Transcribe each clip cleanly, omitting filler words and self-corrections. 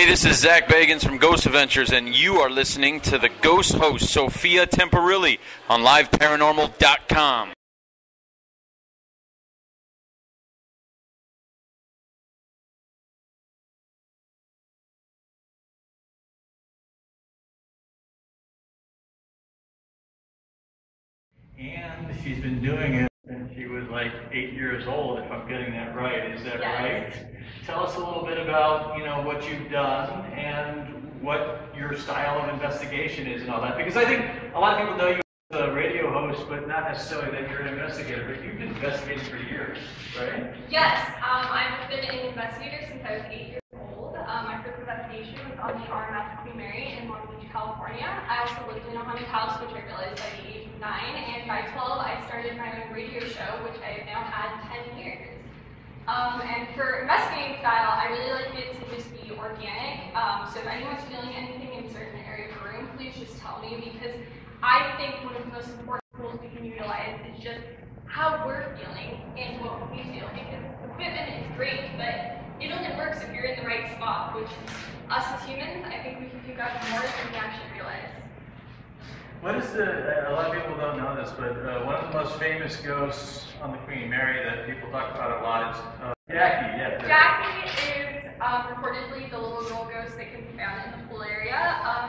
Hey, this is Zach Bagans from Ghost Adventures, and you are listening to the ghost host, Sophia Temperilli, on liveparanormal.com. And she's been doing it since she was like 8 years old, if I'm getting that right. Is that right? Tell us a little bit about, what you've done and what your style of investigation is and all that. Because I think a lot of people know you as a radio host, but not necessarily that you're an investigator. But you've been investigating for years, right? Yes, I've been an investigator since I was 8 years old. My first investigation was on the RMS Queen Mary in Long Beach, California. I also lived in a haunted house, which I realized by the age of 9. And by 12, I started my own radio show, which I have now had 10 years. And for investigating style, I really like it to just be organic. So if anyone's feeling anything in a certain area of the room, please just tell me, because I think one of the most important tools we can utilize is just how we're feeling and what we feel. Because equipment is great, but it only works if you're in the right spot, which us as humans, I think we can pick up more than we actually realize. What is a lot of people don't know this, but one of the most famous ghosts on the Queen Mary that people talk about a lot is Jackie. Yeah. Jackie is reportedly the little girl ghost that can be found in the pool area.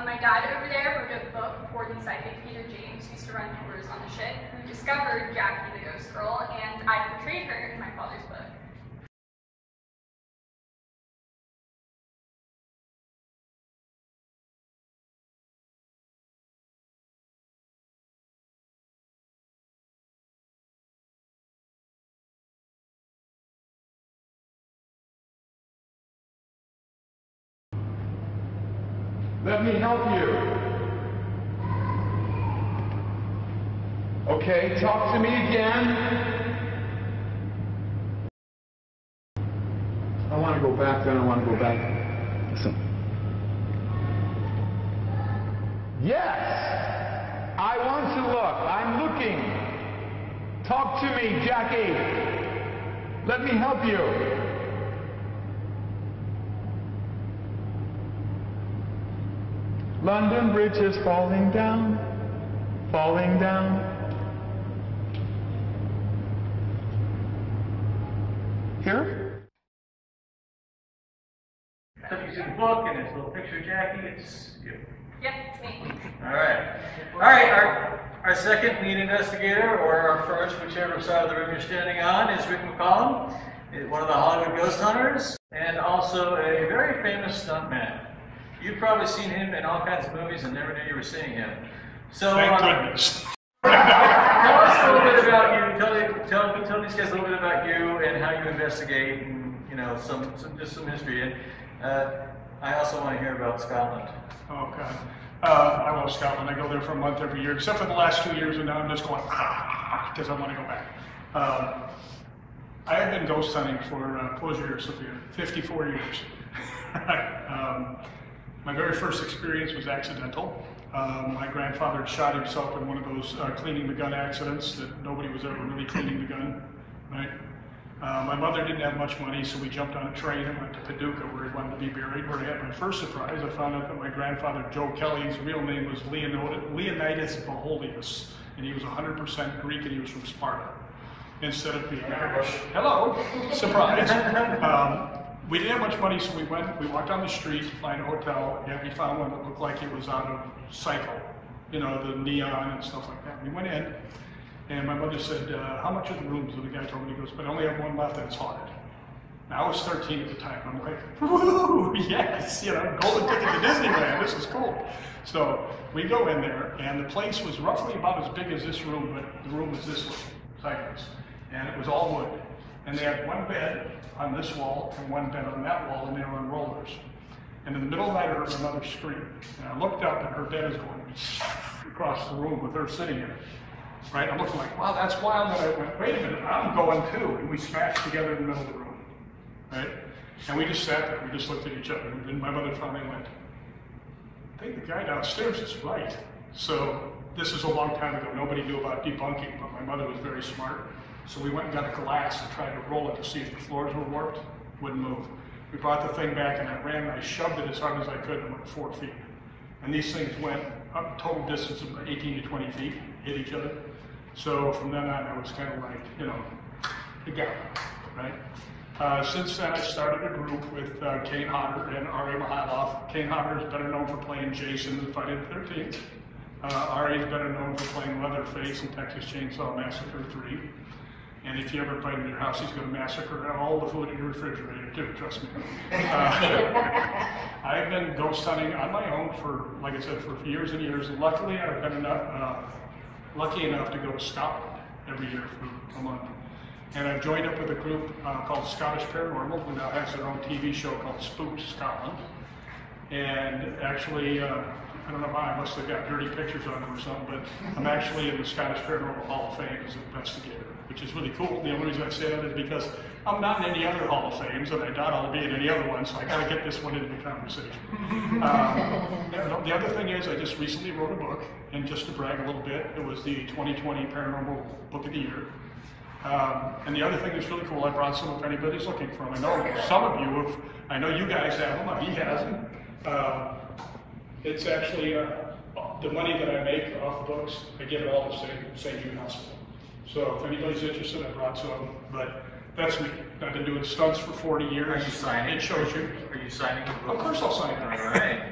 My dad over there wrote a book for the psychic Peter James, who used to run tours on the ship, who discovered Jackie the ghost girl, and I portrayed her in my father's book. Let me help you. Okay, talk to me again. I want to go back, then I want to go back. Listen. Yes! I want to look. I'm looking. Talk to me, Jackie. Let me help you. London Bridge is falling down, falling down. Here? So you see the book and this little picture of Jackie, it's you. Yep, it's me. All right, our second lead investigator, or our first, whichever side of the room you're standing on, is Rick McCallum, one of the Hollywood ghost hunters, and also a very famous stuntman. You've probably seen him in all kinds of movies and never knew you were seeing him. So, thank goodness. Tell us a little bit about you. Tell these guys a little bit about you and how you investigate, and some history. And I also want to hear about Scotland. Oh God, I love Scotland. I go there for a month every year, except for the last 2 years, and now I'm just going because I want to go back. I have been ghost hunting for close your ears, Sophia, 54 years. My very first experience was accidental. My grandfather had shot himself in one of those cleaning the gun accidents that nobody was ever really cleaning the gun, right? My mother didn't have much money, so we jumped on a train and went to Paducah, where he wanted to be buried. Where I had my first surprise, I found out that my grandfather, Joe Kelly's real name was Leonidas Baholius, and he was 100% Greek, and he was from Sparta, instead of being Irish. Hello, surprise. We didn't have much money, so we walked down the street to find a hotel, and we found one that looked like it was out of Psycho, the neon and stuff like that. We went in, and my mother said, how much are the rooms? And the guy told me, he goes, but I only have one left and it's haunted. Now, I was 13 at the time. I'm like, woo, yes, golden ticket to Disneyland, this is cool. So we go in there, and the place was roughly about as big as this room, but the room was this way, sideways, and it was all wood. And they had one bed on this wall and one bed on that wall, and they were on rollers. And in the middle of the night, I heard my mother scream. And I looked up, and her bed is going across the room with her sitting in it. Right? I'm looking like, wow, that's wild. And I went, wait a minute, I'm going too. And we smashed together in the middle of the room. Right? And we just sat there. We just looked at each other. And then my mother finally went, I think the guy downstairs is right. So this is a long time ago. Nobody knew about debunking, but my mother was very smart. So we went and got a glass and tried to roll it to see if the floors were warped. Wouldn't move. We brought the thing back and I ran and I shoved it as hard as I could and went 4 feet. And these things went up total distance of 18 to 20 feet, hit each other. So from then on, I was kind of like, you know, the guy, right? Since then, I started a group with Kane Hodder and R.A. Mahaloff. Kane Hodder is better known for playing Jason in Friday the 13th. R.A. is better known for playing Leatherface in Texas Chainsaw Massacre 3. And if you ever invite him to your house, he's going to massacre all the food in your refrigerator too, trust me. I've been ghost hunting on my own for, like I said, for years and years. And luckily, I've been lucky enough to go to Scotland every year for a month. And I've joined up with a group called Scottish Paranormal, who now has their own TV show called Spooked Scotland. And actually, I don't know how, I must have got dirty pictures on them or something, but I'm actually in the Scottish Paranormal Hall of Fame as an investigator, which is really cool. The only reason I say that is because I'm not in any other Hall of Fames, and I doubt I'll be in any other one, so I got to get this one into the conversation. The other thing is, I just recently wrote a book, and just to brag a little bit, it was the 2020 Paranormal Book of the Year. And the other thing that's really cool, I brought some if anybody's looking for them. I know some of you have, I know you guys have them, he hasn't. It's actually the money that I make off the books, I give it all to St. Jude Hospital. So if anybody's interested, I brought some, but that's me. I've been doing stunts for 40 years. Are you signing? It shows you. Are you signing the book? Of course I'll sign it. All right.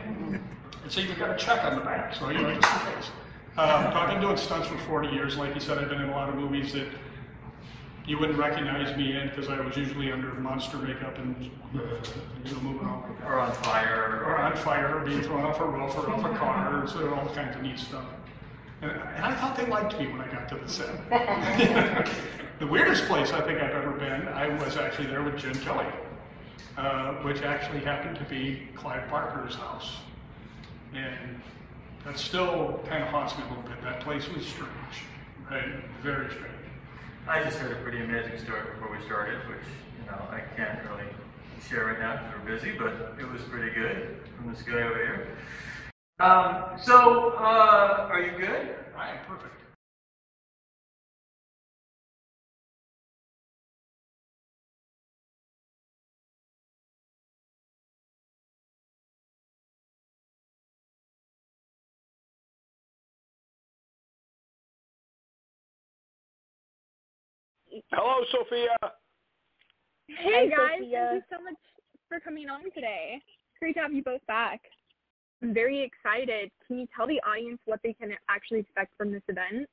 It's even got a check on the back, so you know, just in case. I've been doing stunts for 40 years. Like you said, I've been in a lot of movies that you wouldn't recognize me in because I was usually under monster makeup and moving on like that. Or on fire. Or on fire, or being thrown off a roof, or off a car, so all kinds of neat stuff. And I thought they liked me when I got to the set. The weirdest place I think I've ever been, I was actually there with Jen Kelly, which actually happened to be Clive Barker's house. And that still kind of haunts me a little bit. That place was strange, right? Very strange. I just heard a pretty amazing story before we started, which, you know, I can't really share right now because we're busy, but it was pretty good from this guy over here. Are you good? I am perfect. Hello, Sophia. Hey guys, Sophia. thank you so much for coming on today. Great to have you both back. I'm very excited. Can you tell the audience what they can actually expect from this event?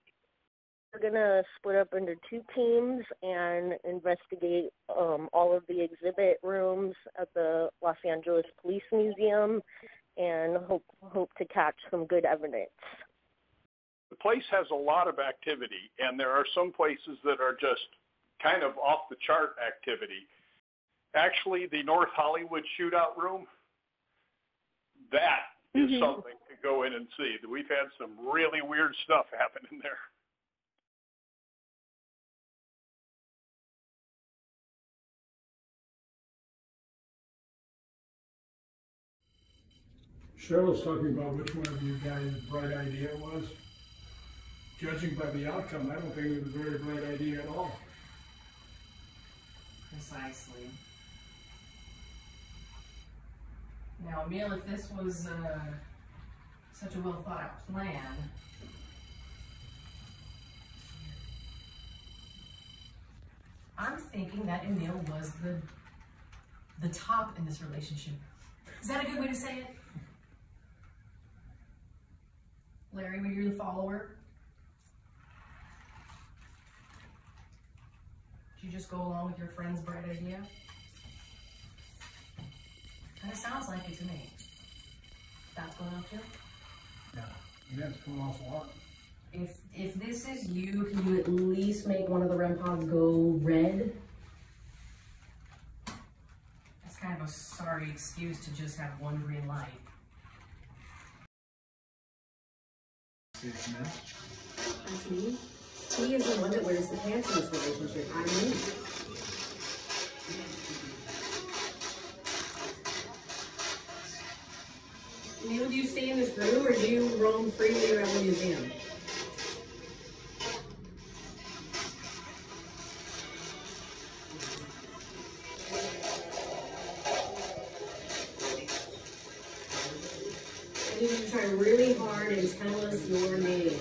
We're going to split up into 2 teams and investigate all of the exhibit rooms at the Los Angeles Police Museum and hope to catch some good evidence. The place has a lot of activity, and there are some places that are just kind of off-the-chart activity. Actually, the North Hollywood shootout room, that is something to go in and see. We've had some really weird stuff happen in there. Cheryl's talking about which one of you guys' bright idea it was. Judging by the outcome, I don't think it was a very bright idea at all. Precisely. Now, Emil, if this was such a well thought out plan, I'm thinking that Emil was the top in this relationship. Is that a good way to say it? Larry, were you the follower? Did you just go along with your friend's bright idea? Kind of sounds like it to me. That's going off too? Yeah, it's going off a lot. If this is you, can you at least make one of the REM pods go red? That's kind of a sorry excuse to just have one green light. That's me. He is the one that wears the pants in this relationship. I'm me. Neil, do you stay in this room or do you roam freely around the museum? you try really hard and tell us your name.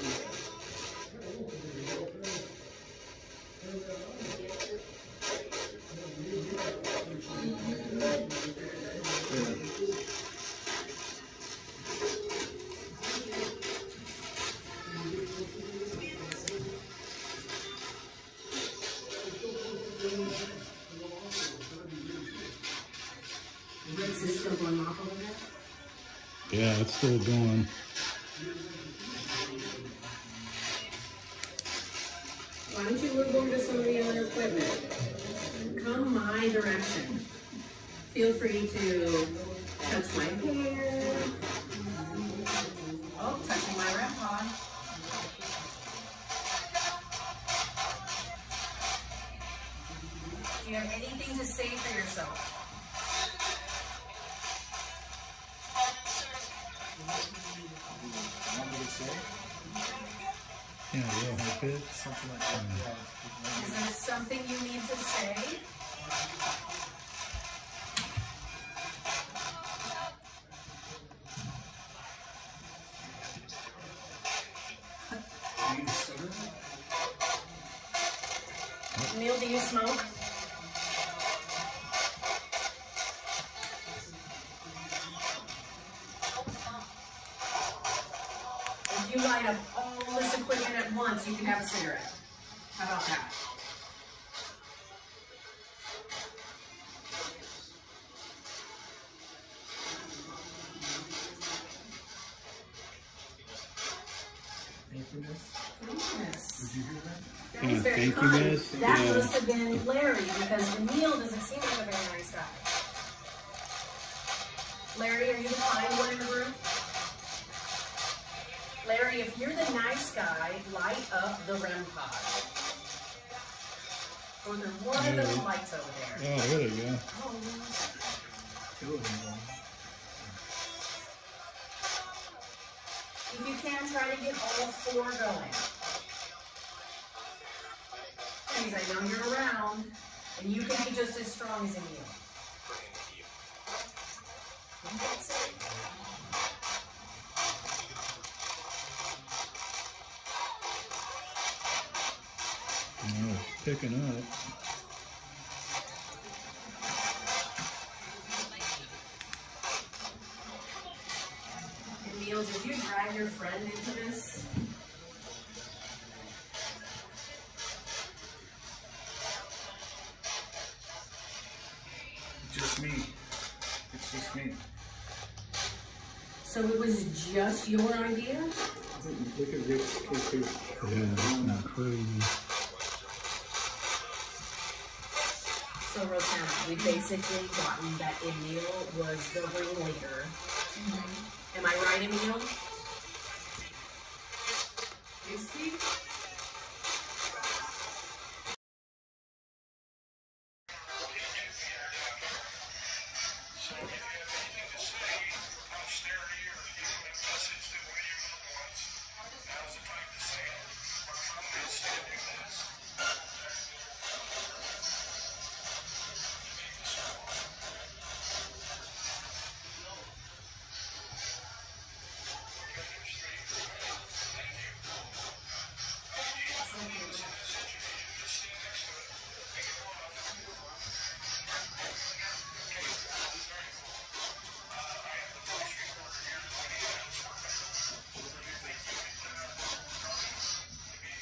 Is this still going off over there? Yeah, it's still going. Why don't you move over to some of the other equipment? Come my direction. Feel free to touch my hair. Oh, touching my REM pod. Do you have anything to say for yourself? Yeah, real high pitch. Something like that. Is there something you need to say? Neil, do you smoke? If you light up all this equipment at once, you can have a cigarette. How about that? Yes. Did you hear that? That was very kind. That must have been Larry, because Neil doesn't seem like a very nice guy. Larry, are you the kind one in the room? Larry, if you're the nice guy, light up the REM pod. Or there's one of those lights over there. Oh, there you go. Oh, Two of them. if you can, try to get all four going. Please, I know you're around, and you can be just as strong as Emil. Oh, it's picking up. Emil, did you drag your friend into this? Just me. It's just me. So it was just your idea? Look at Rick's case here. Yeah, that's not crazy. So Rosanna, we basically gotten that Emil was the ringleader. Am I right, Emil? Is he?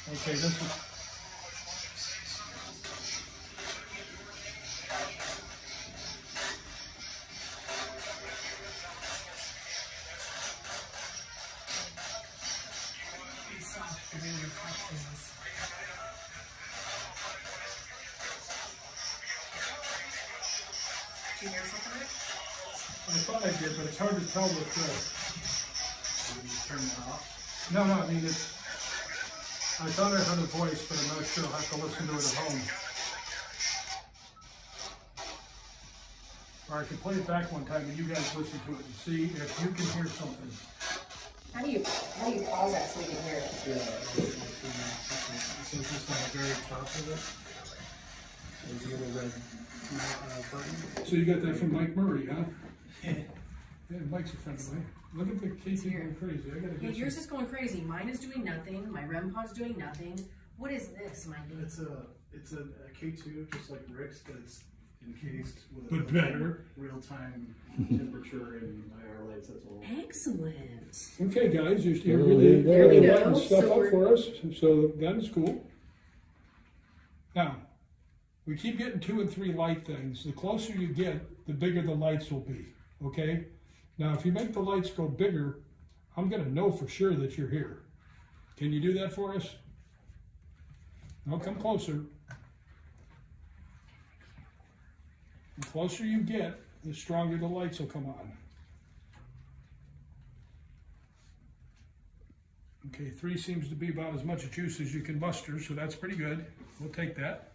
Okay, this is. Do you hear something, Rick? I thought I did, but it's hard to tell with this. Did you turn that off? No, I mean, it's. I thought I heard a voice, but I'm not sure. I'll have to listen to it at home. Or I can play it back one time and you guys listen to it and see if you can hear something. How do you pause that so we can hear it? Yeah. So it's just on the very top of it. There's a little red button. So you got that from Mike Murray, huh? Yeah, Mike's a friend of mine. Look at the KT going crazy. I gotta Yeah, get yours is going crazy. Mine is doing nothing. My REM pod's doing nothing. What is this, Mikey? It's a K2, just like Rick's, but it's encased with But better. real-time temperature and IR lights. That's all. Excellent. Okay, guys, you're really There we go. lighting stuff So up we're- for us, so that's cool. Now, we keep getting 2 and 3 light things. The closer you get, the bigger the lights will be, okay? Now, if you make the lights go bigger, I'm gonna know for sure that you're here. Can you do that for us? No, come closer. The closer you get, the stronger the lights will come on. Okay, 3 seems to be about as much juice as you can muster, so that's pretty good. We'll take that.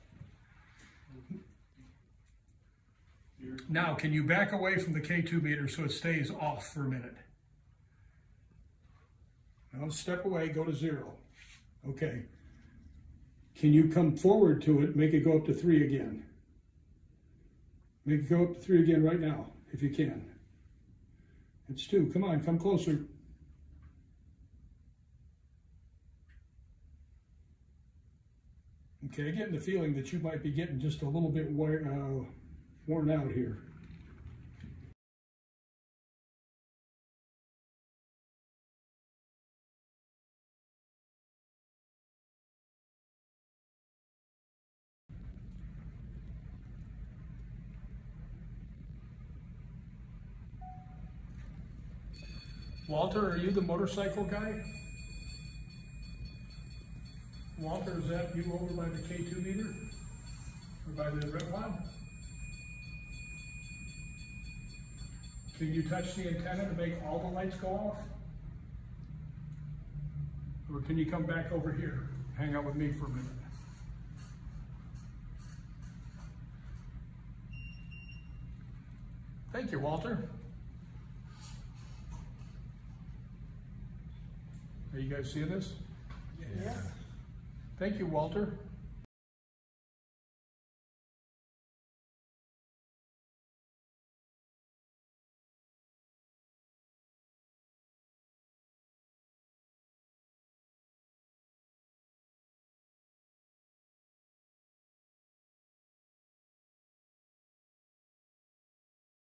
Now, can you back away from the K2 meter so it stays off for a minute? Now, step away, go to 0. Okay. Can you come forward to it, make it go up to 3 again? Make it go up to 3 again right now, if you can. It's 2, come on, come closer. Okay, I'm getting the feeling that you might be getting just a little bit worn out here. Walter, are you the motorcycle guy? Walter, is that you over by the K2 meter? Or by the red pod? Can you touch the antenna to make all the lights go off? Or can you come back over here? Hang out with me for a minute. Thank you, Walter. Are you guys seeing this? Yeah. Thank you, Walter.